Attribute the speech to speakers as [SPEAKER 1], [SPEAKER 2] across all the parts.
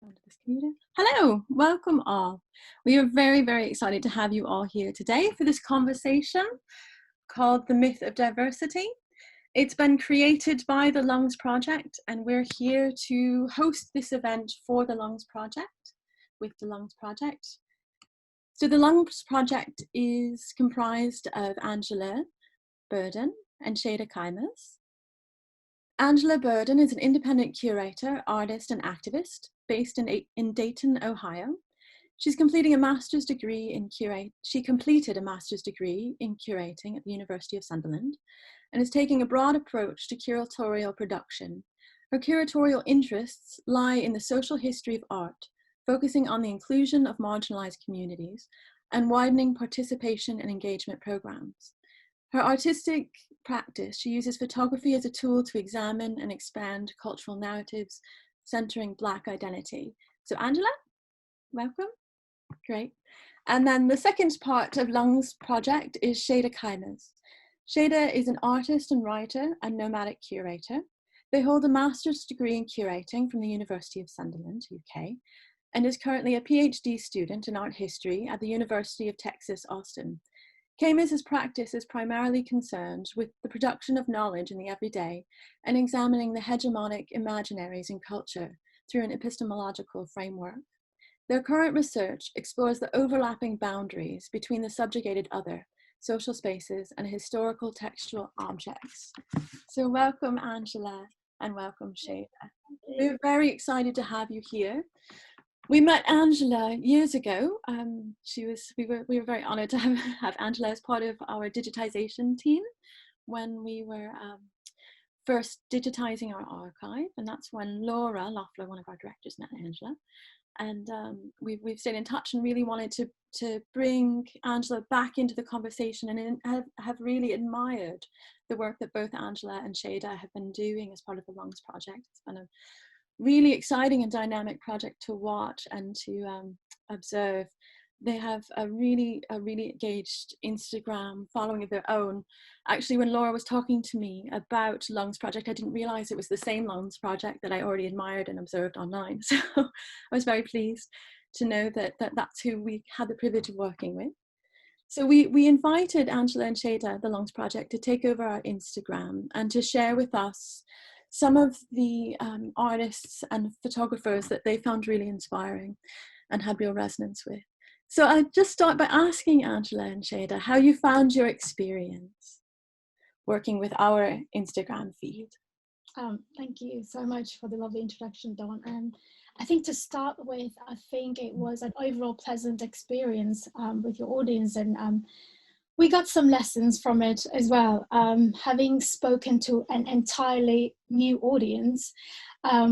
[SPEAKER 1] This computer. Hello, welcome all. We are very, very excited to have you all here today for this conversation called The Myth of Diversity. It's been created by the Lungs Project, and we're here to host this event for the Lungs Project, with the Lungs Project. So the Lungs Project is comprised of Angela Burden and Shada Kaimas. Angela Burden is an independent curator, artist, and activist based in Dayton, Ohio. She completed a master's degree in curating at the University of Sunderland and is taking a broad approach to curatorial production. Her curatorial interests lie in the social history of art, focusing on the inclusion of marginalized communities and widening participation and engagement programs. Her artistic practice, she uses photography as a tool to examine and expand cultural narratives centering Black identity. So Angela, welcome. Great. And then the second part of Lungs Project is Shada Kaimas. Shada is an artist and writer and nomadic curator. They hold a master's degree in curating from the University of Sunderland, UK, and is currently a PhD student in art history at the University of Texas, Austin. Kaimas's practice is primarily concerned with the production of knowledge in the everyday and examining the hegemonic imaginaries in culture through an epistemological framework. Their current research explores the overlapping boundaries between the subjugated other, social spaces, and historical textual objects. So welcome, Angela, and welcome, Shada. We're very excited to have you here. We met Angela years ago. We were very honored to have Angela as part of our digitization team when we were first digitizing our archive, and that's when Laura Loeffler, one of our directors, met Angela. And we've stayed in touch and really wanted to bring Angela back into the conversation, and have really admired the work that both Angela and Shada have been doing as part of the Lungs Project. It's been a really exciting and dynamic project to watch and to observe. They have a really engaged Instagram following of their own. Actually, when Laura was talking to me about Lungs Project, I didn't realize it was the same Lungs Project that I already admired and observed online. So I was very pleased to know that that's who we had the privilege of working with. So we invited Angela and Shada, the Lungs Project, to take over our Instagram and to share with us some of the artists and photographers that they found really inspiring and had real resonance with. So I'll just start by asking Angela and Shada how you found your experience working with our Instagram feed.
[SPEAKER 2] Thank you so much for the lovely introduction, Dawn. And I think to start with, I think it was an overall pleasant experience with your audience, and we got some lessons from it as well. Having spoken to an entirely new audience,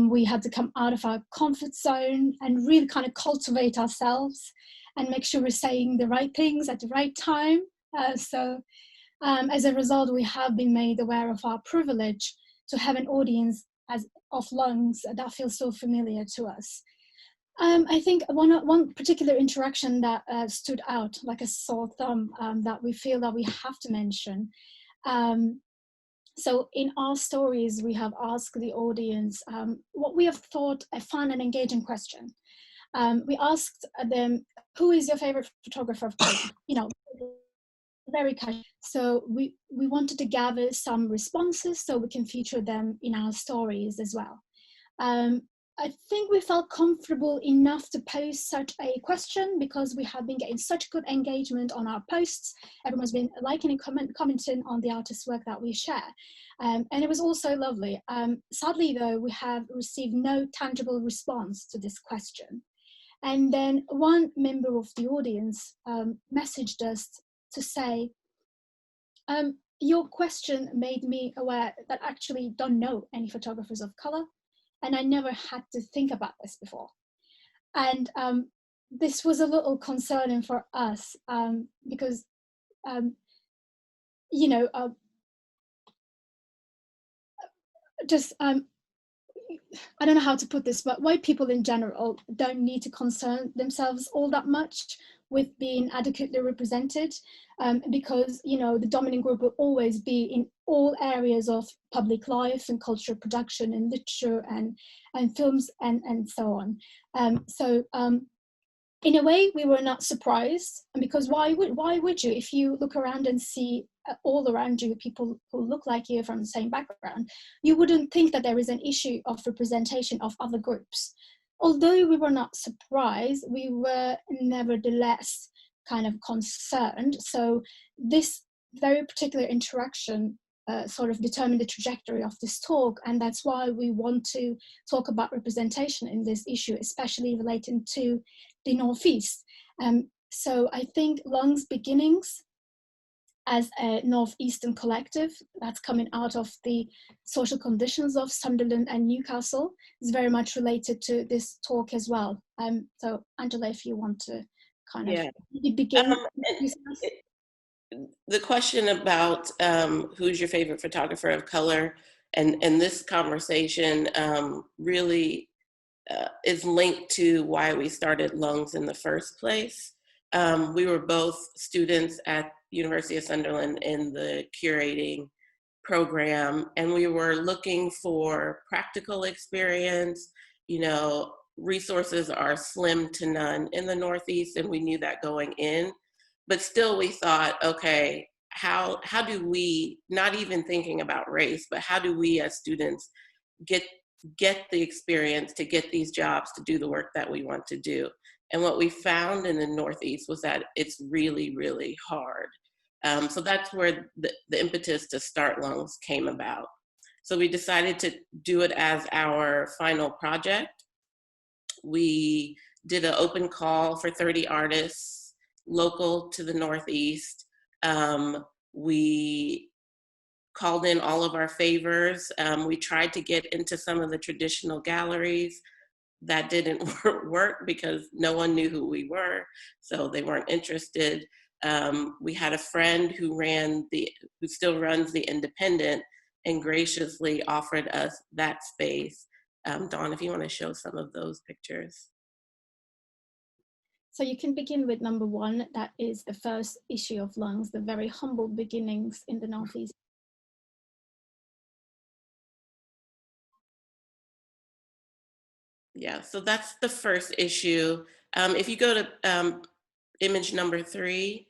[SPEAKER 2] we had to come out of our comfort zone and really kind of cultivate ourselves and make sure we're saying the right things at the right time. So as a result, we have been made aware of our privilege to have an audience of Lungs that feels so familiar to us. I think one particular interaction that stood out like a sore thumb that we feel that we have to mention. So in our stories, we have asked the audience what we have thought a fun and engaging question. We asked them, who is your favorite photographer of color? You know, very casual. So we wanted to gather some responses so we can feature them in our stories as well. I think we felt comfortable enough to pose such a question because we have been getting such good engagement on our posts. Everyone's been liking and commenting on the artist's work that we share. And it was also lovely. Sadly though, we have received no tangible response to this question. And then one member of the audience messaged us to say, your question made me aware that I actually don't know any photographers of color, and I never had to think about this before. And this was a little concerning for us because, you know, I don't know how to put this, but white people in general don't need to concern themselves all that much with being adequately represented, because, you know, the dominant group will always be in all areas of public life and cultural production and literature and films and so on. In a way, we were not surprised, because why would you? If you look around and see all around you people who look like you from the same background, you wouldn't think that there is an issue of representation of other groups. Although we were not surprised, we were nevertheless kind of concerned. So this very particular interaction sort of determined the trajectory of this talk, and that's why we want to talk about representation in this issue, especially relating to the Northeast. So I think Lung's beginnings as a Northeastern collective that's coming out of the social conditions of Sunderland and Newcastle is very much related to this talk as well. So Angela, if you want to kind of begin.
[SPEAKER 3] The question about who's your favorite photographer of color, and this conversation really is linked to why we started Lungs in the first place. We were both students at University of Sunderland in the curating program, and we were looking for practical experience. You know, resources are slim to none in the Northeast, and we knew that going in. But still we thought, okay, how do we, not even thinking about race, but how do we as students get the experience to get these jobs to do the work that we want to do? And what we found in the Northeast was that it's really, really hard. So that's where the impetus to start Lungs came about. So we decided to do it as our final project. We did an open call for 30 artists local to the Northeast. We called in all of our favors. We tried to get into some of the traditional galleries. That didn't work because no one knew who we were, so they weren't interested. We had a friend who still runs the Independent, and graciously offered us that space. Dawn, if you want to show some of those pictures.
[SPEAKER 2] So you can begin with number 1, that is the first issue of Lungs, the very humble beginnings in the Northeast.
[SPEAKER 3] Yeah, so that's the first issue. If you go to image number 3,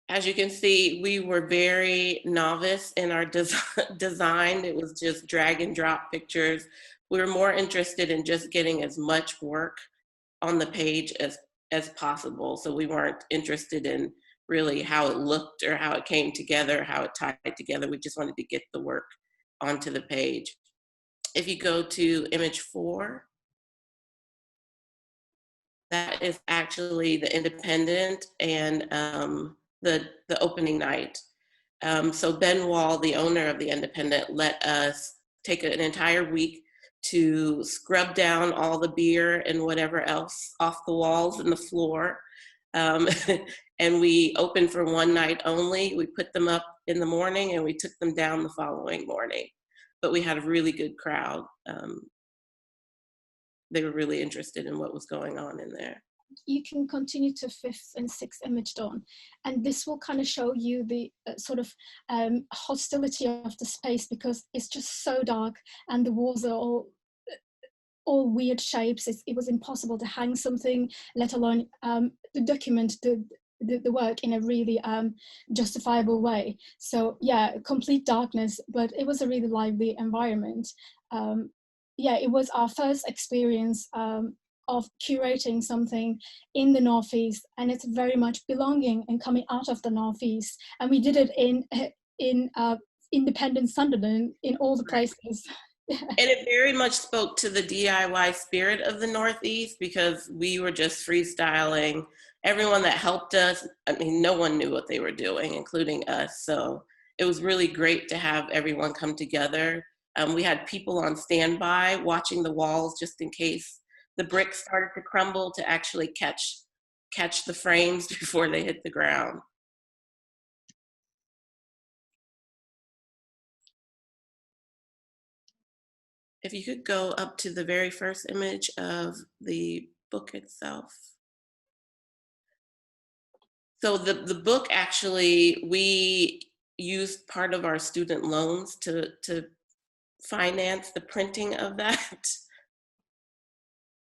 [SPEAKER 3] as you can see, we were very novice in our design. It was just drag and drop pictures. We were more interested in just getting as much work on the page as possible. So we weren't interested in really how it looked or how it came together, how it tied together. We just wanted to get the work onto the page. If you go to image 4, that is actually the Independent and the opening night. So Ben Wall, the owner of the Independent, let us take an entire week to scrub down all the beer and whatever else off the walls and the floor. And we opened for one night only. We put them up in the morning and we took them down the following morning. But we had a really good crowd. They were really interested in what was going on in there.
[SPEAKER 2] You can continue to 5th and 6th image, Dawn, and this will kind of show you the sort of hostility of the space, because it's just so dark and the walls are all weird shapes. It was impossible to hang something, let alone to document the work in a really justifiable way. So yeah, complete darkness, but it was a really lively environment. Yeah, it was our first experience of curating something in the Northeast, and it's very much belonging and coming out of the Northeast. And we did it in independent Sunderland, in all the places.
[SPEAKER 3] And it very much spoke to the DIY spirit of the Northeast, because we were just freestyling. Everyone that helped us, I mean, no one knew what they were doing, including us. So it was really great to have everyone come together. We had people on standby watching the walls just in case the bricks started to crumble, to actually catch the frames before they hit the ground. If you could go up to the very first image of the book itself. So the book, actually, we used part of our student loans to finance the printing of that.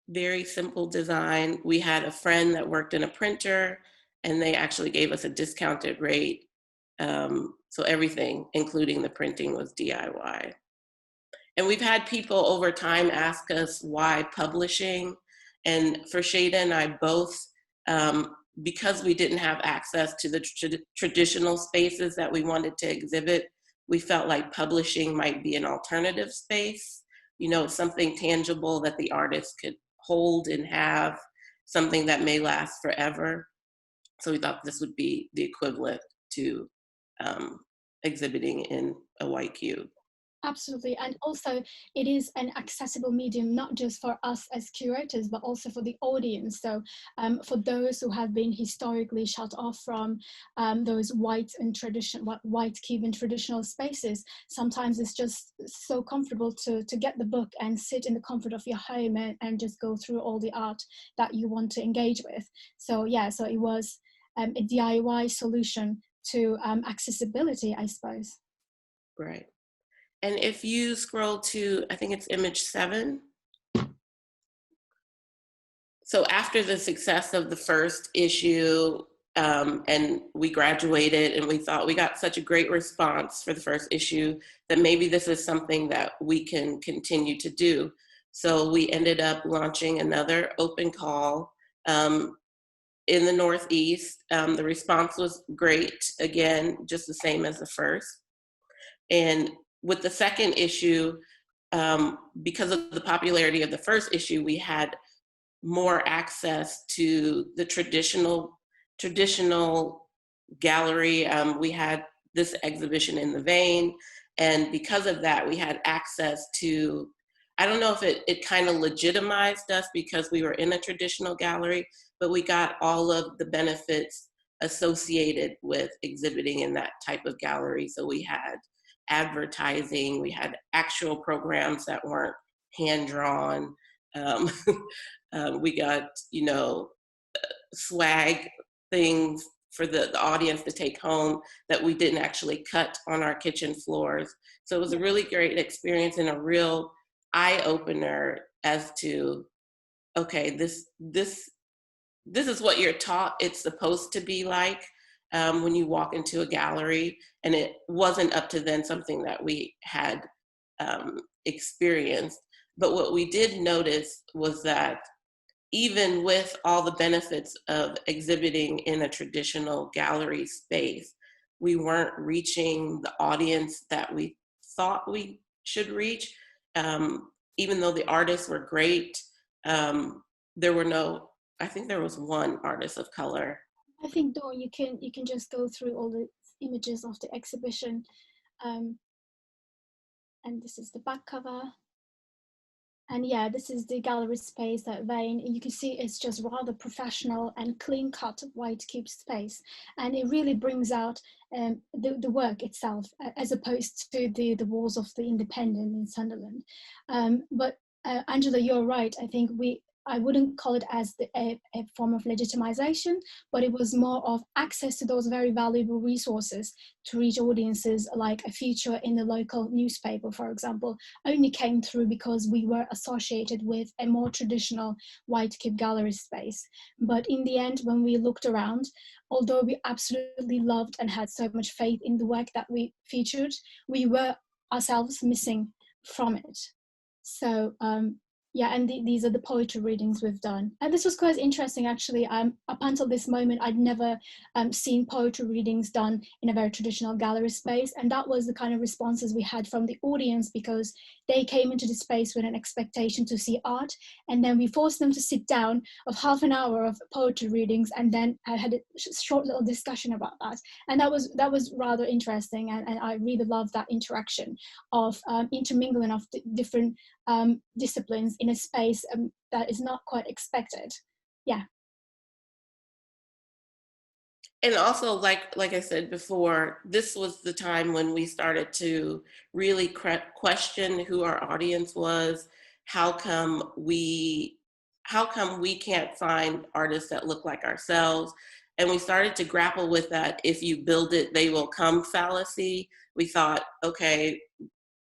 [SPEAKER 3] Very simple design. We had a friend that worked in a printer, and they actually gave us a discounted rate. So everything, including the printing, was DIY. And we've had people over time ask us why publishing. And for Shada and I both, because we didn't have access to the traditional spaces that we wanted to exhibit, we felt like publishing might be an alternative space. You know, something tangible that the artist could hold and have, something that may last forever. So we thought this would be the equivalent to exhibiting in a white cube.
[SPEAKER 2] Absolutely. And also it is an accessible medium, not just for us as curators, but also for the audience. So for those who have been historically shut off from those white cube and traditional spaces, sometimes it's just so comfortable to get the book and sit in the comfort of your home and just go through all the art that you want to engage with. So yeah, so it was a DIY solution to accessibility, I suppose.
[SPEAKER 3] Right. And if you scroll to, I think it's image 7. So after the success of the first issue, and we graduated, and we thought we got such a great response for the first issue that maybe this is something that we can continue to do. So we ended up launching another open call in the Northeast. The response was great, again, just the same as the first. And with the second issue, because of the popularity of the first issue, we had more access to the traditional gallery. We had this exhibition in the vein, and because of that, we had access to, I don't know if it kind of legitimized us because we were in a traditional gallery, but we got all of the benefits associated with exhibiting in that type of gallery. So we had advertising, we had actual programs that weren't hand-drawn. We got, you know, swag things for the audience to take home that we didn't actually cut on our kitchen floors. So it was a really great experience and a real eye-opener as to, okay, this is what you're taught it's supposed to be like when you walk into a gallery, and it wasn't up to then something that we had experienced. But what we did notice was that even with all the benefits of exhibiting in a traditional gallery space, we weren't reaching the audience that we thought we should reach. Even though the artists were great, there were no, I think there was one artist of color.
[SPEAKER 2] I think, Dawn, you can just go through all the images of the exhibition. And this is the back cover. And yeah, this is the gallery space, that vein. And you can see it's just rather professional and clean cut white cube space. And it really brings out the work itself, as opposed to the walls of the Independent in Sunderland. But Angela, you're right. I think I wouldn't call it as a form of legitimization, but it was more of access to those very valuable resources to reach audiences. Like a feature in the local newspaper, for example, only came through because we were associated with a more traditional white cube gallery space. But in the end, when we looked around, although we absolutely loved and had so much faith in the work that we featured, we were ourselves missing from it. So yeah, and these are the poetry readings we've done. And this was quite interesting, actually. Up until this moment, I'd never seen poetry readings done in a very traditional gallery space. And that was the kind of responses we had from the audience, because they came into the space with an expectation to see art. And then we forced them to sit down of half an hour of poetry readings. And then I had a short little discussion about that. And that was rather interesting. And I really love that interaction of intermingling of the different disciplines in a space that is not quite expected. Yeah.
[SPEAKER 3] And also, like I said before, this was the time when we started to really question who our audience was. How come we how come we can't find artists that look like ourselves? And we started to grapple with that if you build it, they will come fallacy. We thought, okay,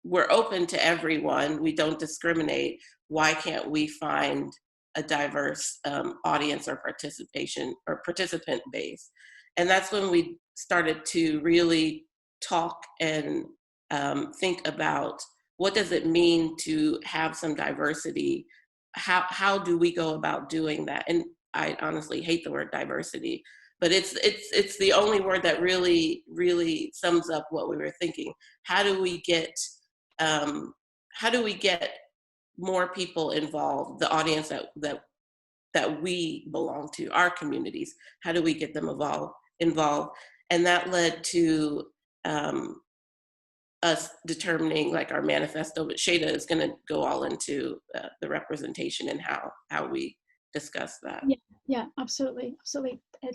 [SPEAKER 3] we're open to everyone. We don't discriminate. Why can't we find a diverse audience or participant base? And that's when we started to really talk and think about what does it mean to have some diversity? How do we go about doing that? And I honestly hate the word diversity, but it's the only word that really sums up what we were thinking. How do we get more people involved, the audience that we belong to, our communities? How do we get them involved? And that led to us determining like our manifesto, but Shada is going to go all into the representation and how we discuss that.
[SPEAKER 2] Yeah, absolutely.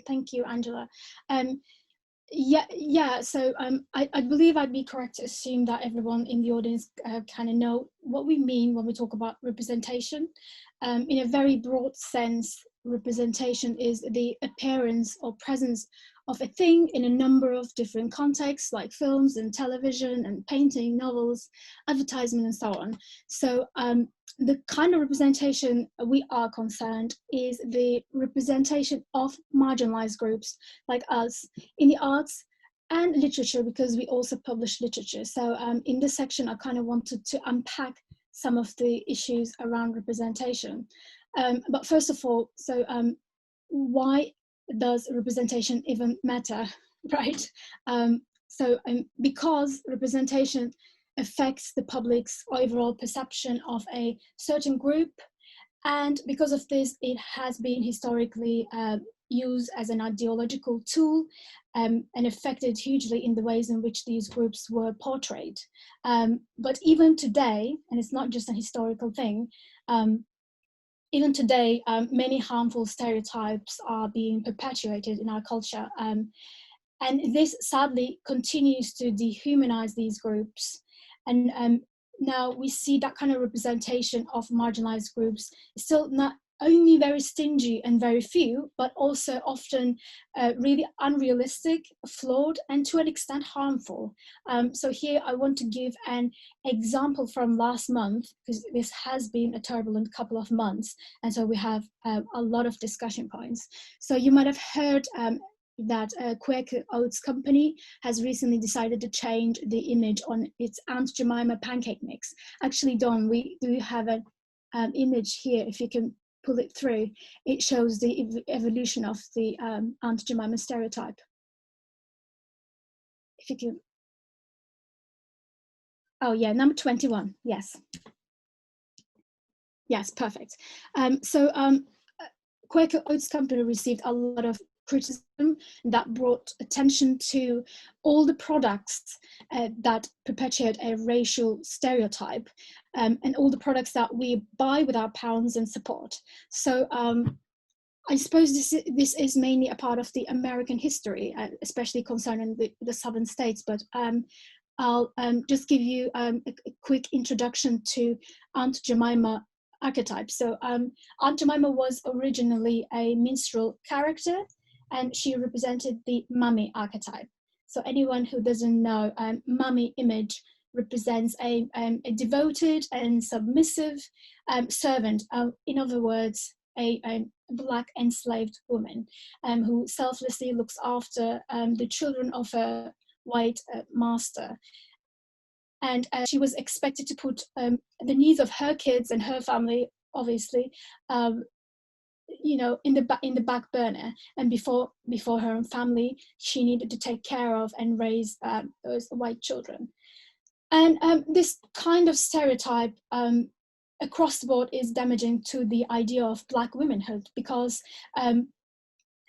[SPEAKER 2] Thank you, Angela. So I believe I'd be correct to assume that everyone in the audience kind of know what we mean when we talk about representation. In a very broad sense, representation is the appearance or presence of a thing in a number of different contexts, like films and television and painting, novels, advertisement, and so on. So the kind of representation we are concerned is the representation of marginalized groups like us in the arts and literature, because we also publish literature. So in this section, I kind of wanted to unpack some of the issues around representation. But first of all, why does representation even matter, right? Because representation affects the public's overall perception of a certain group, and because of this, it has been historically used as an ideological tool and affected hugely in the ways in which these groups were portrayed. But even today, and it's not just a historical thing, even today, many harmful stereotypes are being perpetuated in our culture. And this sadly continues to dehumanize these groups. And now we see that kind of representation of marginalized groups is still not only very stingy and very few, but also often really unrealistic, flawed, and to an extent harmful. So here I want to give an example from last month, because this has been a turbulent couple of months, and so we have a lot of discussion points. So you might have heard that Quaker Oats company has recently decided to change the image on its Aunt Jemima pancake mix. Actually, Dawn, we do have an image here, if you can pull it through. It shows the evolution of the Aunt Jemima stereotype. If you can. Oh yeah, number 21, yes. Yes, perfect. Quaker Oats company received a lot of criticism that brought attention to all the products that perpetuate a racial stereotype, and all the products that we buy with our pounds and support. So I suppose this is mainly a part of the American history, especially concerning the southern states, but I'll just give you a quick introduction to Aunt Jemima archetypes. So Aunt Jemima was originally a minstrel character, and she represented the mummy archetype. So anyone who doesn't know, mummy image represents a devoted and submissive servant. In other words, a Black enslaved woman who selflessly looks after the children of a white master. And she was expected to put the needs of her kids and her family, obviously, in the back burner. And before her own family, she needed to take care of and raise those white children. And this kind of stereotype across the board is damaging to the idea of Black womanhood, because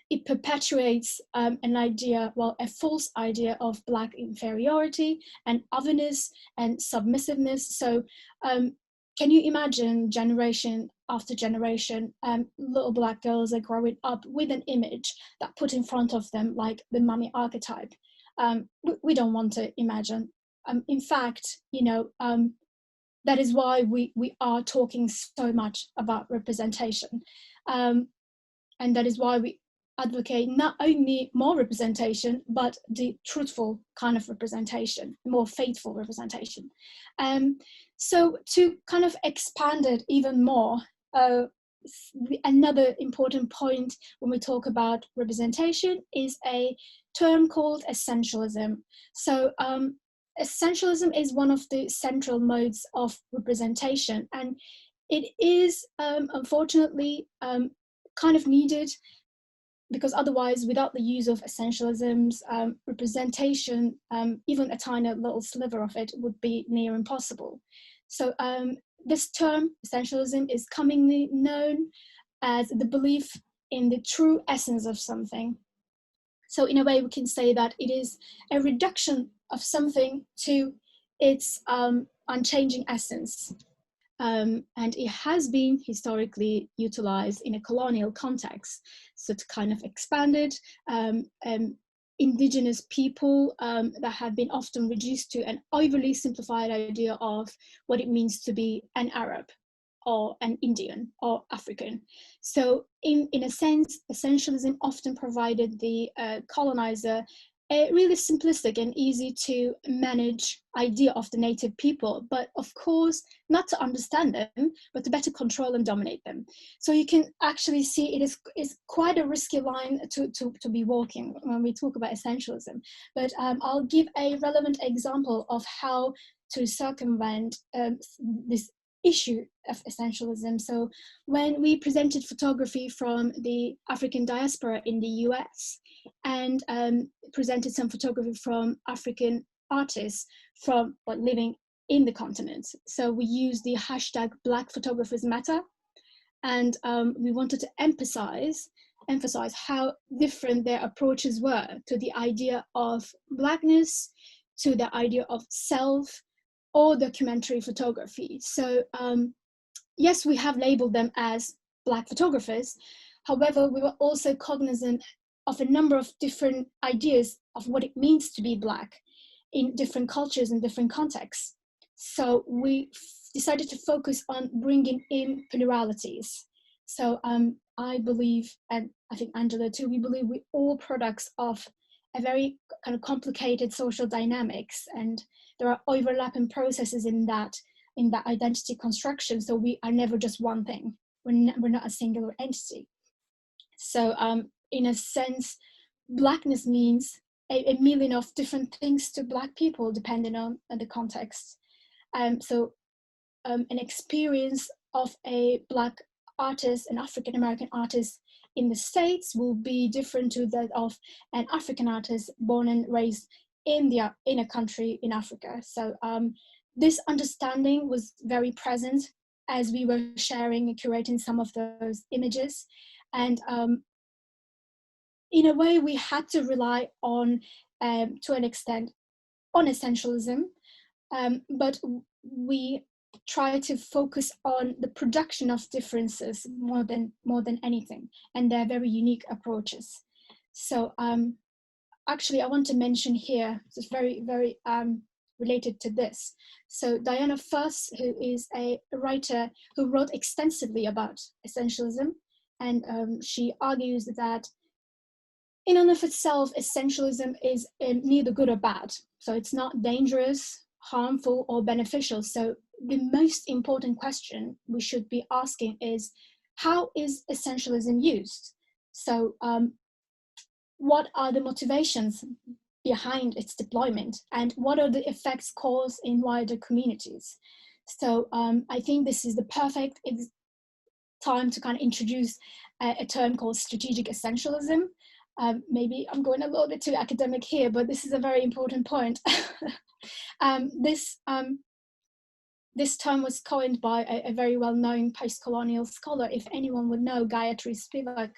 [SPEAKER 2] it perpetuates an idea, a false idea of Black inferiority and otherness and submissiveness. So can you imagine generation after generation, little Black girls are growing up with an image that put in front of them like the mummy archetype? We don't want to imagine. In fact, that is why we are talking so much about representation. And that is why we advocate not only more representation, but the truthful kind of representation, more faithful representation. So to kind of expand it even more, another important point when we talk about representation is a term called essentialism. So essentialism is one of the central modes of representation, and it is unfortunately kind of needed, because otherwise, without the use of essentialisms, representation, even a tiny little sliver of it, would be near impossible. So this term, essentialism, is commonly known as the belief in the true essence of something. So in a way, we can say that it is a reduction of something to its unchanging essence. And it has been historically utilized in a colonial context. So to kind of expand it, indigenous people that have been often reduced to an overly simplified idea of what it means to be an Arab or an Indian or African. So in a sense, essentialism often provided the colonizer a really simplistic and easy to manage idea of the native people, but of course, not to understand them, but to better control and dominate them. So you can actually see it is quite a risky line to be walking when we talk about essentialism. But I'll give a relevant example of how to circumvent this issue of essentialism. So when we presented photography from the African diaspora in the US, and presented some photography from African artists from living in the continent. So we used the hashtag Black Photographers Matter, and we wanted to emphasize how different their approaches were to the idea of Blackness, to the idea of self, or documentary photography. So yes, we have labeled them as Black photographers. However, we were also cognizant of a number of different ideas of what it means to be Black in different cultures and different contexts. So we decided to focus on bringing in pluralities. So I believe, and I think Angela too, we believe we're all products of a very kind of complicated social dynamics, and there are overlapping processes in that identity construction. So we are never just one thing. We're not a singular entity. So in a sense, Blackness means a million of different things to Black people, depending on the context. So an experience of a Black artist, an African-American artist in the States, will be different to that of an African artist born and raised in a country in Africa. So this understanding was very present as we were sharing and curating some of those images. And in a way, we had to rely on, to an extent, on essentialism, but we try to focus on the production of differences more than anything, and their very unique approaches. So actually, I want to mention here, it's very, very related to this. So Diana Fuss, who is a writer who wrote extensively about essentialism, and she argues that in and of itself, essentialism is neither good or bad. So it's not dangerous, harmful, or beneficial. So the most important question we should be asking is, how is essentialism used? So what are the motivations behind its deployment, and what are the effects caused in wider communities? So I think this is the perfect time to kind of introduce a term called strategic essentialism. Maybe I'm going a little bit too academic here, but this is a very important point. This term was coined by a very well-known post-colonial scholar, if anyone would know, Gayatri Spivak.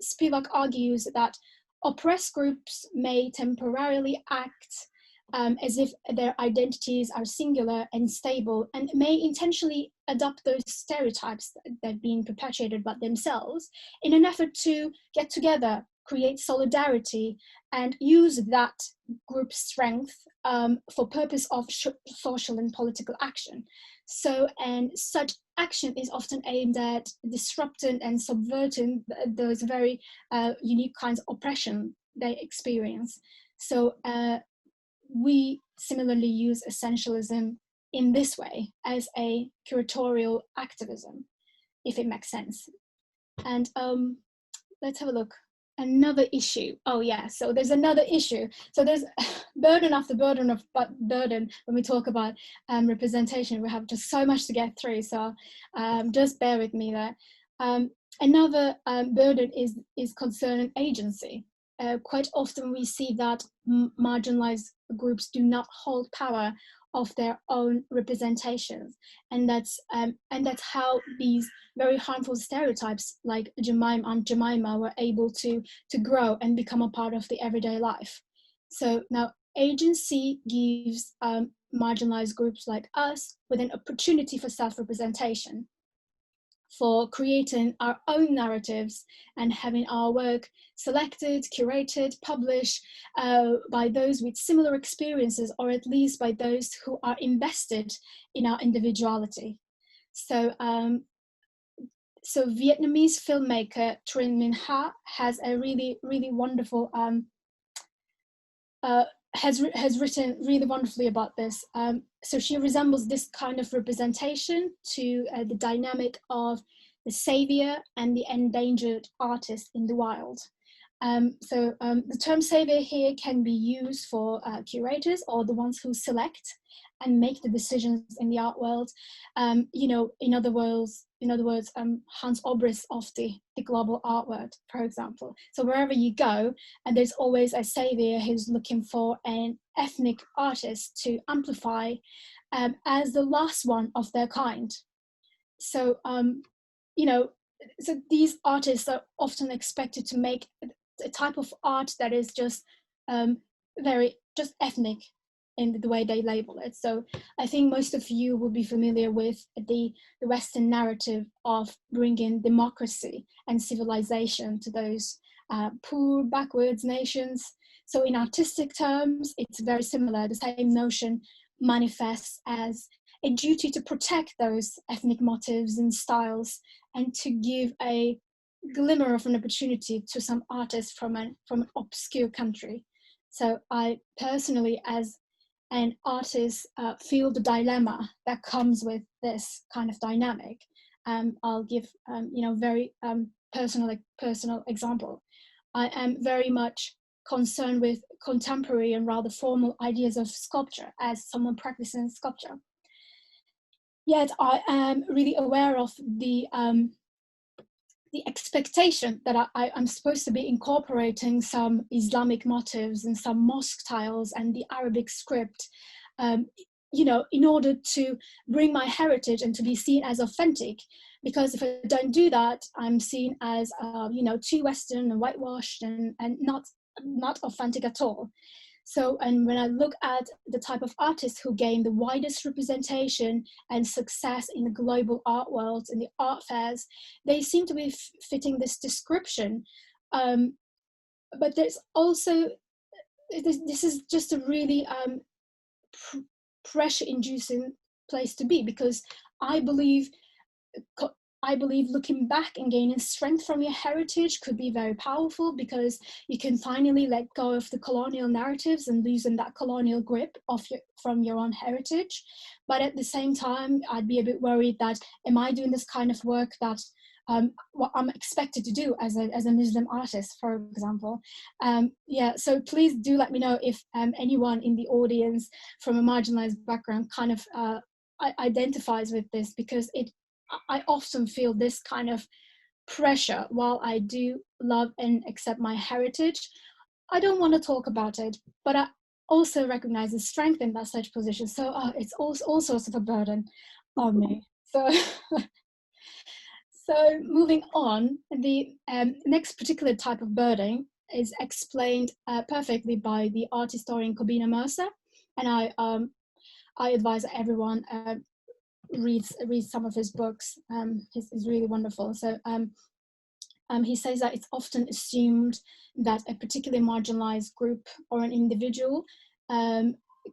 [SPEAKER 2] Spivak argues that oppressed groups may temporarily act as if their identities are singular and stable, and may intentionally adopt those stereotypes that have been perpetuated by themselves in an effort to get together, create solidarity, and use that group strength for purpose of social and political action. So, and such action is often aimed at disrupting and subverting those very unique kinds of oppression they experience. So we similarly use essentialism in this way as a curatorial activism, if it makes sense. And let's have a look. Another issue. Oh yeah, so there's another issue. So there's burden after burden of burden when we talk about representation. We have just so much to get through, so just bear with me there. Another burden is concerning agency. Quite often we see that marginalized groups do not hold power of their own representations, and that's how these very harmful stereotypes like Aunt Jemima were able to grow and become a part of the everyday life. So now agency gives marginalized groups like us with an opportunity for self-representation, for creating our own narratives and having our work selected, curated, published by those with similar experiences, or at least by those who are invested in our individuality. So, so Vietnamese filmmaker Trinh Minh Ha has a really, really wonderful, has written really wonderfully about this. So she resembles this kind of representation to the dynamic of the savior and the endangered artist in the wild. The term savior here can be used for curators or the ones who select and make the decisions in the art world. You know, in other words, Hans Obrist of the global art world, for example. So wherever you go, and there's always a savior who's looking for an ethnic artist to amplify as the last one of their kind. So, you know, so these artists are often expected to make a type of art that is just very just ethnic in the way they label it. So I think most of you will be familiar with the Western narrative of bringing democracy and civilization to those poor, backwards nations. So in artistic terms, it's very similar. The same notion manifests as a duty to protect those ethnic motifs and styles and to give a glimmer of an opportunity to some artists from an obscure country. So I personally, as an artist, feel the dilemma that comes with this kind of dynamic. I'll give very personal example. I am very much concerned with contemporary and rather formal ideas of sculpture as someone practicing sculpture. Yet I am really aware of the expectation that I'm supposed to be incorporating some Islamic motifs and some mosque tiles and the Arabic script, in order to bring my heritage and to be seen as authentic. Because if I don't do that, I'm seen as, too Western and whitewashed and not authentic at all. So, and when I look at the type of artists who gain the widest representation and success in the global art world, in the art fairs, they seem to be fitting this description. But there's also, this is just a really pressure-inducing place to be, because I believe looking back and gaining strength from your heritage could be very powerful, because you can finally let go of the colonial narratives and loosen that colonial grip from your own heritage. But at the same time, I'd be a bit worried that, am I doing this kind of work that what I'm expected to do as a Muslim artist, for example? So please do let me know if anyone in the audience from a marginalized background kind of identifies with this, because I often feel this kind of pressure. While I do love and accept my heritage, I don't want to talk about it, but I also recognize the strength in that such position. So it's all sorts of a burden on me. So, so moving on, the next particular type of burden is explained perfectly by the art historian Kobina Mercer, and I advise everyone reads some of his books. He's really wonderful. So he says that it's often assumed that a particularly marginalized group or an individual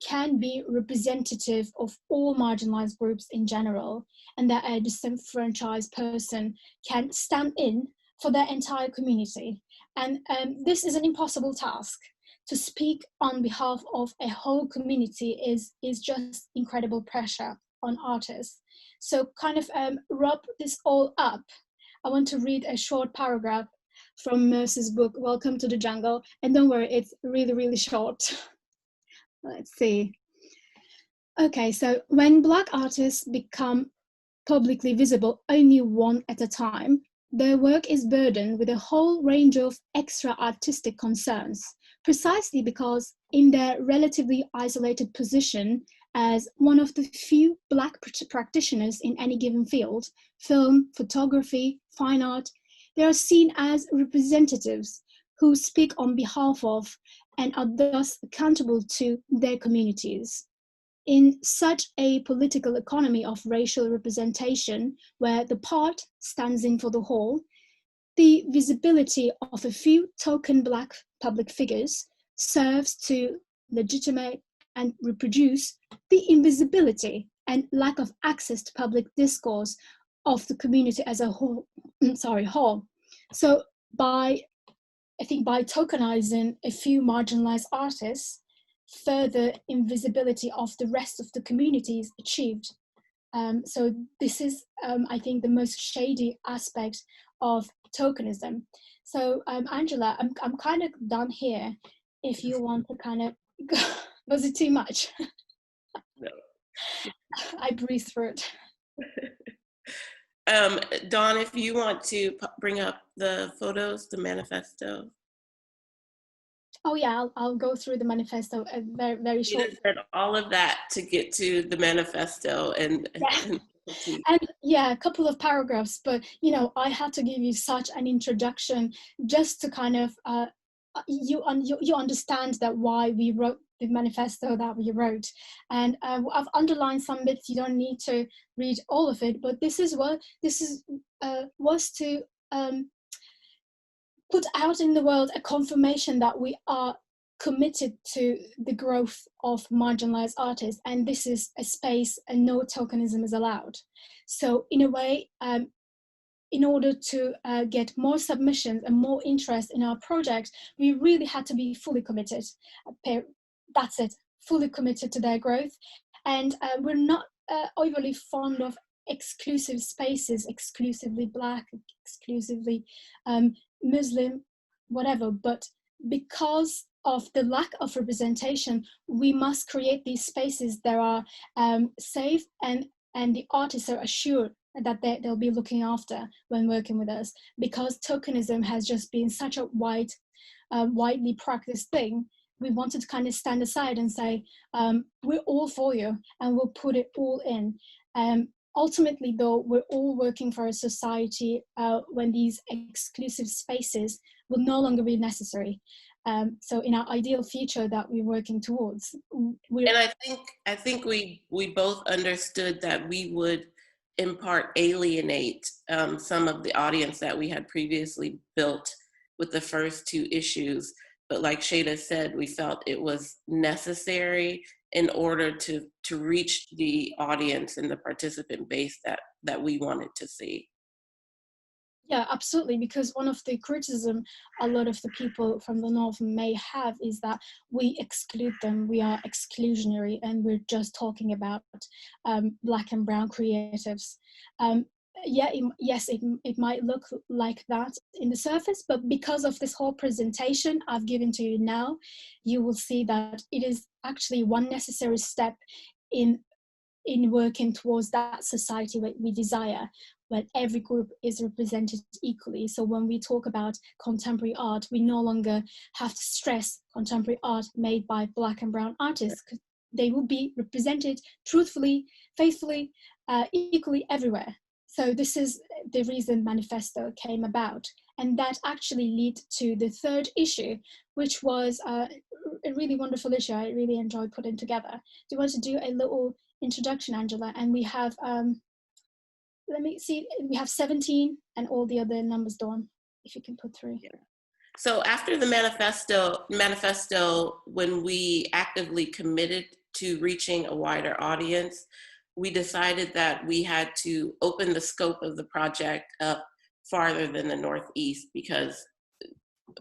[SPEAKER 2] can be representative of all marginalized groups in general, and that a disenfranchised person can stand in for their entire community. And this is an impossible task. To speak on behalf of a whole community is just incredible pressure on artists. So kind of wrap this all up, I want to read a short paragraph from Mercer's book, Welcome to the Jungle. And don't worry, it's really, really short. Let's see. Okay, so when Black artists become publicly visible only one at a time, their work is burdened with a whole range of extra artistic concerns, precisely because in their relatively isolated position as one of the few Black practitioners in any given field, film, photography, fine art, they are seen as representatives who speak on behalf of and are thus accountable to their communities. In such a political economy of racial representation, where the part stands in for the whole, the visibility of a few token Black public figures serves to legitimate and reproduce the invisibility and lack of access to public discourse of the community as a whole. whole. So by tokenizing a few marginalized artists, further invisibility of the rest of the community is achieved. So this is, I think, the most shady aspect of tokenism. So Angela, I'm kind of done here. If you want to kind of, was it too much?
[SPEAKER 3] No.
[SPEAKER 2] I breathed through it.
[SPEAKER 3] Dawn, if you want to bring up the photos, the manifesto.
[SPEAKER 2] Oh yeah, I'll go through the manifesto very, very short.
[SPEAKER 3] Said all of that to get to the manifesto and
[SPEAKER 2] yeah, a couple of paragraphs, but you know, I had to give you such an introduction just to kind of you understand that why we wrote the manifesto that we wrote. And I've underlined some bits. You don't need to read all of it, but this was to put out in the world a confirmation that we are committed to the growth of marginalized artists, and this is a space and no tokenism is allowed. So in a way, in order to get more submissions and more interest in our project, we really had to be fully committed. That's it, fully committed to their growth. And we're not overly fond of exclusive spaces, exclusively Black, exclusively Muslim, whatever, but because of the lack of representation, we must create these spaces that are safe and the artists are assured that they'll be looking after when working with us, because tokenism has just been such a widely practiced thing. We wanted to kind of stand aside and say, we're all for you and we'll put it all in. Ultimately, though, we're all working for a society when these exclusive spaces will no longer be necessary. So in our ideal future that we're working towards.
[SPEAKER 3] And I think we both understood that we would in part alienate some of the audience that we had previously built with the first two issues. But like Shada said, we felt it was necessary in order to reach the audience and the participant base that we wanted to see.
[SPEAKER 2] Yeah, absolutely, because one of the criticism a lot of the people from the North may have is that we exclude them, we are exclusionary, and we're just talking about Black and brown creatives. Yes, it might look like that in the surface, but because of this whole presentation I've given to you now, you will see that it is actually one necessary step in working towards that society that we desire, where every group is represented equally. So when we talk about contemporary art, we no longer have to stress contemporary art made by Black and brown artists, because they will be represented truthfully, faithfully, equally everywhere. So this is the reason manifesto came about. And that actually led to the third issue, which was a really wonderful issue I really enjoyed putting together. Do you want to do a little introduction, Angela? And we have, let me see, we have 17 and all the other numbers, Dawn, if you can put through.
[SPEAKER 3] Yeah. So after the manifesto, when we actively committed to reaching a wider audience, we decided that we had to open the scope of the project up farther than the Northeast, because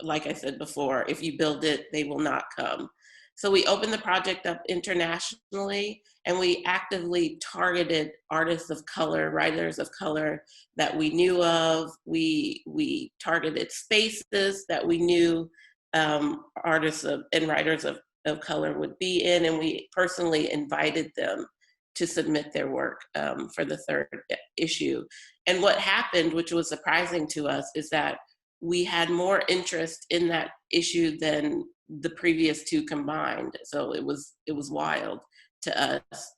[SPEAKER 3] like I said before, if you build it, they will not come. So we opened the project up internationally, and we actively targeted artists of color, writers of color that we knew of. We targeted spaces that we knew artists and writers of color would be in, and we personally invited them to submit their work for the third issue. And what happened, which was surprising to us, is that we had more interest in that issue than the previous two combined. So it was wild to us.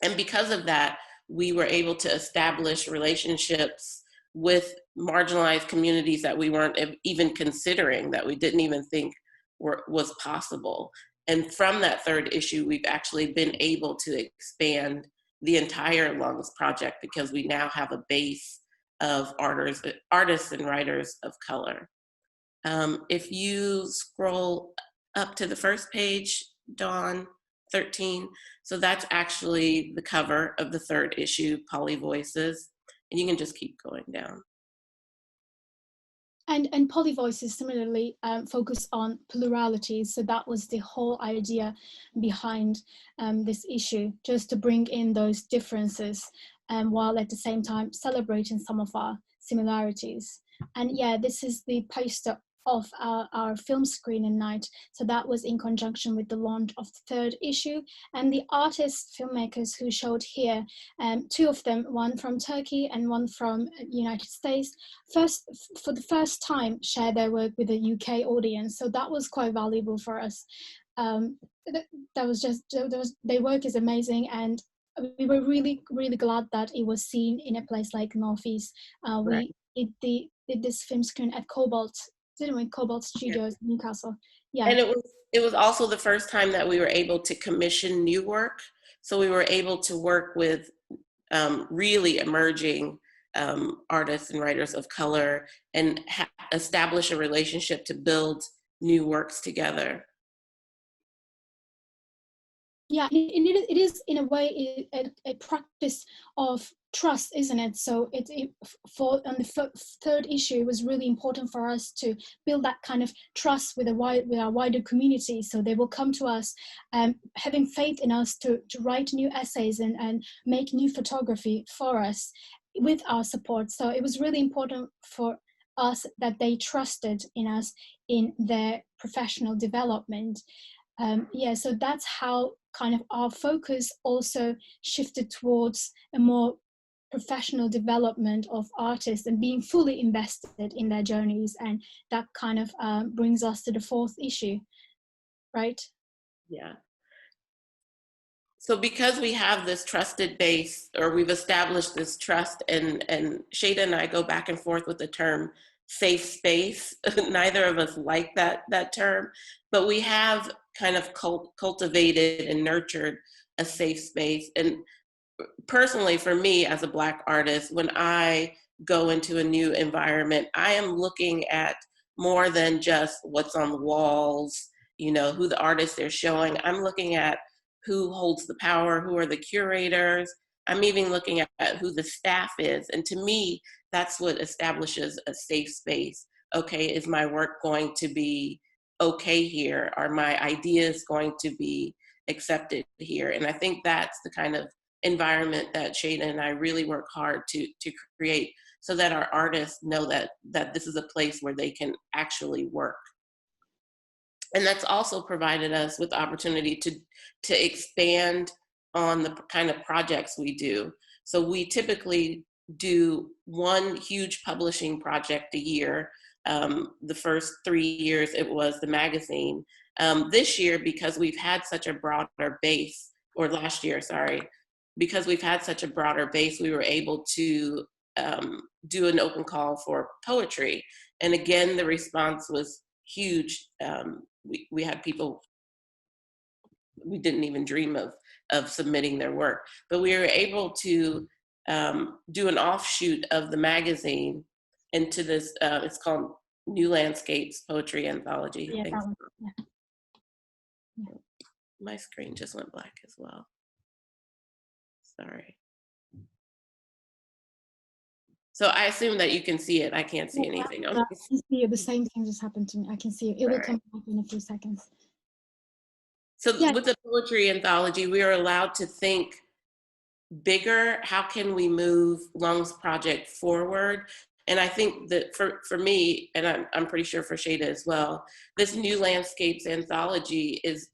[SPEAKER 3] And because of that, we were able to establish relationships with marginalized communities that we weren't even considering, that we didn't even think was possible. And from that third issue, we've actually been able to expand the entire Lungs project, because we now have a base of artists and writers of color. If you scroll up to the first page, Dawn, 13, so that's actually the cover of the third issue, Poly Voices, and you can just keep going down.
[SPEAKER 2] And Poly Voices similarly focus on plurality. So that was the whole idea behind this issue, just to bring in those differences while at the same time celebrating some of our similarities. And yeah, this is the poster of our film screening night. So that was in conjunction with the launch of the third issue. And the artists, filmmakers who showed here, two of them, one from Turkey and one from United States, for the first time shared their work with a UK audience. So that was quite valuable for us. Their work is amazing, and we were really, really glad that it was seen in a place like Northeast.
[SPEAKER 3] Right.
[SPEAKER 2] We did this film screen at Cobalt, didn't we? Cobalt Studios, yeah. Newcastle. Yeah.
[SPEAKER 3] And it was also the first time that we were able to commission new work. So we were able to work with really emerging artists and writers of color, and establish a relationship to build new works together.
[SPEAKER 2] Yeah, it is in a way a practice of trust, isn't it? So on the third issue, it was really important for us to build that kind of trust with our wider community. So they will come to us, having faith in us to write new essays and make new photography for us with our support. So it was really important for us that they trusted in us in their professional development. Yeah, so that's how kind of our focus also shifted towards a more professional development of artists and being fully invested in their journeys. And that kind of brings us to the fourth issue, right?
[SPEAKER 3] Yeah. So because we have this trusted base, or we've established this trust, and Shada and I go back and forth with the term safe space. Neither of us like that term, but we have kind of cultivated and nurtured a safe space. And personally, for me as a Black artist, when I go into a new environment, I am looking at more than just what's on the walls, who the artists they're showing. I'm looking at who holds the power, who are the curators. I'm even looking at who the staff is. And to me, that's what establishes a safe space. Okay, is my work going to be okay here? Are my ideas going to be accepted here? And I think that's the kind of environment that Shada and I really work hard to create, so that our artists know that this is a place where they can actually work. And that's also provided us with the opportunity to expand on the kind of projects we do. So we typically do one huge publishing project a year. The first 3 years, it was the magazine. This year, because we've had such a broader base, or last year, sorry, because we've had such a broader base, we were able to do an open call for poetry. And again, the response was huge. We had people we didn't even dream of submitting their work, but we were able to do an offshoot of the magazine into this, it's called New Landscapes Poetry Anthology.
[SPEAKER 2] Yeah,
[SPEAKER 3] Thanks.
[SPEAKER 2] yeah.
[SPEAKER 3] My screen just went black as well. Sorry. So I assume that you can see it. I can't see anything.
[SPEAKER 2] I can see the same thing just happened to me. I can see it. It will come back in a few seconds.
[SPEAKER 3] So with the poetry anthology, we are allowed to think bigger. How can we move Lungs Project forward? And I think that for me, and I'm pretty sure for Shada as well, this New Landscapes anthology is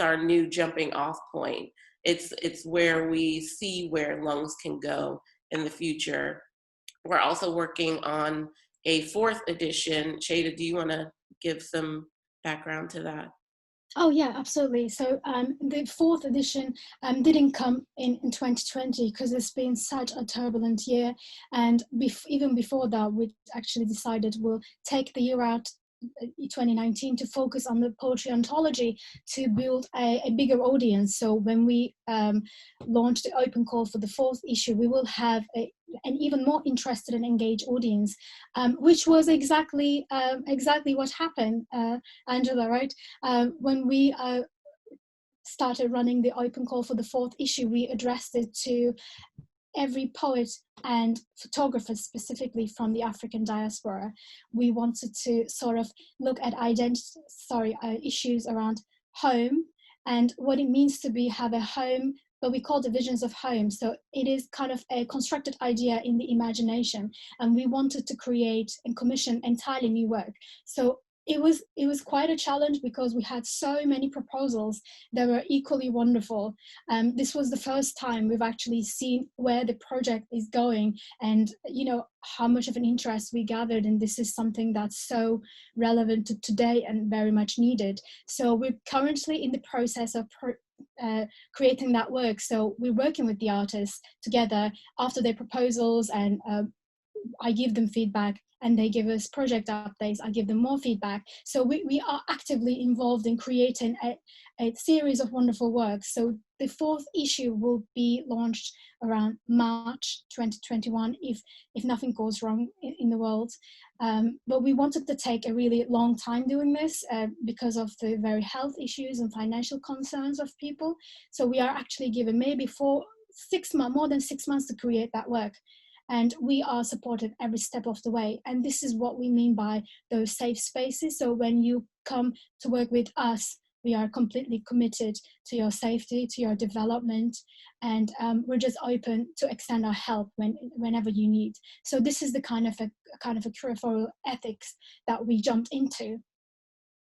[SPEAKER 3] our new jumping off point. It's where we see where Lungs can go in the future. We're also working on a 4th edition. Shada, do you want to give some background to that?
[SPEAKER 2] Oh yeah, absolutely. So the 4th edition didn't come in 2020 because it's been such a turbulent year. And even before that, we actually decided we'll take the year out 2019 to focus on the poetry anthology to build a bigger audience. So when we launch the open call for the 4th issue, we will have an even more interested and engaged audience, which was exactly what happened, Angela, right? When we started running the open call for the 4th issue, we addressed it to every poet and photographer, specifically from the African diaspora. We wanted to sort of look at issues around home and what it means to have a home, but we call divisions of home. So it is kind of a constructed idea in the imagination, and we wanted to create and commission entirely new work. So it was quite a challenge because we had so many proposals that were equally wonderful. This was the first time we've actually seen where the project is going and how much of an interest we gathered, and this is something that's so relevant to today and very much needed. So we're currently in the process of creating that work. So we're working with the artists together after their proposals, and I give them feedback and they give us project updates. I give them more feedback. So we are actively involved in creating a series of wonderful works. So the 4th issue will be launched around March 2021 if nothing goes wrong in the world. But we wanted to take a really long time doing this because of the very health issues and financial concerns of people. So we are actually given maybe more than 6 months to create that work. And we are supported every step of the way. And this is what we mean by those safe spaces. So when you come to work with us, we are completely committed to your safety, to your development, and we're just open to extend our help whenever you need. So this is the kind of a curatorial ethics that we jumped into.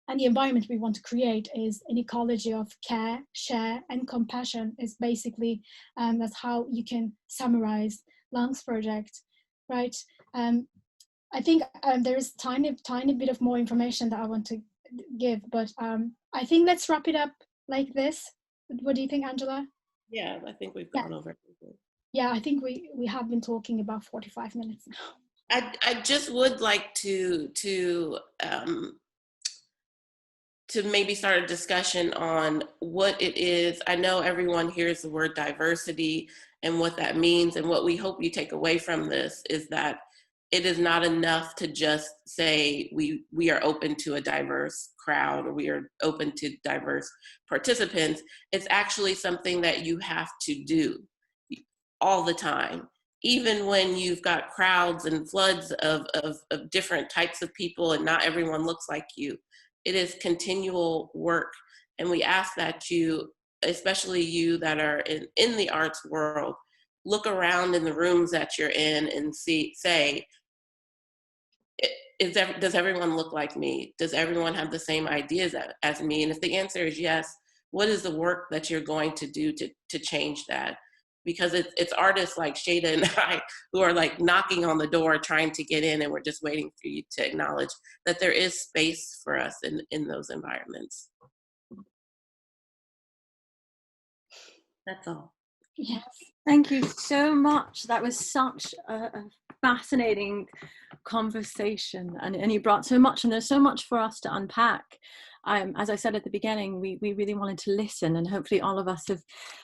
[SPEAKER 2] And the environment we want to create is an ecology of care, share, and compassion. Is basically that's how you can summarize Lungs Project, right? I think there is tiny bit of more information that I want to give, but I think let's wrap it up like this. What do you think, Angela?
[SPEAKER 3] Yeah, I think we've gone over everything.
[SPEAKER 2] Yeah, I think we have been talking about 45 minutes now.
[SPEAKER 3] I just would like to maybe start a discussion on what it is. I know everyone hears the word diversity and what that means, and what we hope you take away from this is that it is not enough to just say we are open to a diverse crowd or we are open to diverse participants. It's actually something that you have to do all the time. Even when you've got crowds and floods of different types of people and not everyone looks like you, it is continual work. And we ask that you, especially you that are in the arts world, look around in the rooms that you're in and say, does everyone look like me? Does everyone have the same ideas as me? And if the answer is yes, what is the work that you're going to do to change that? Because it's artists like Shada and I who are like knocking on the door trying to get in, and we're just waiting for you to acknowledge that there is space for us in those environments. That's all.
[SPEAKER 1] Yes, thank you so much. That was such a fascinating conversation, and you brought so much, and there's so much for us to unpack. As I said at the beginning, we really wanted to listen, and hopefully all of us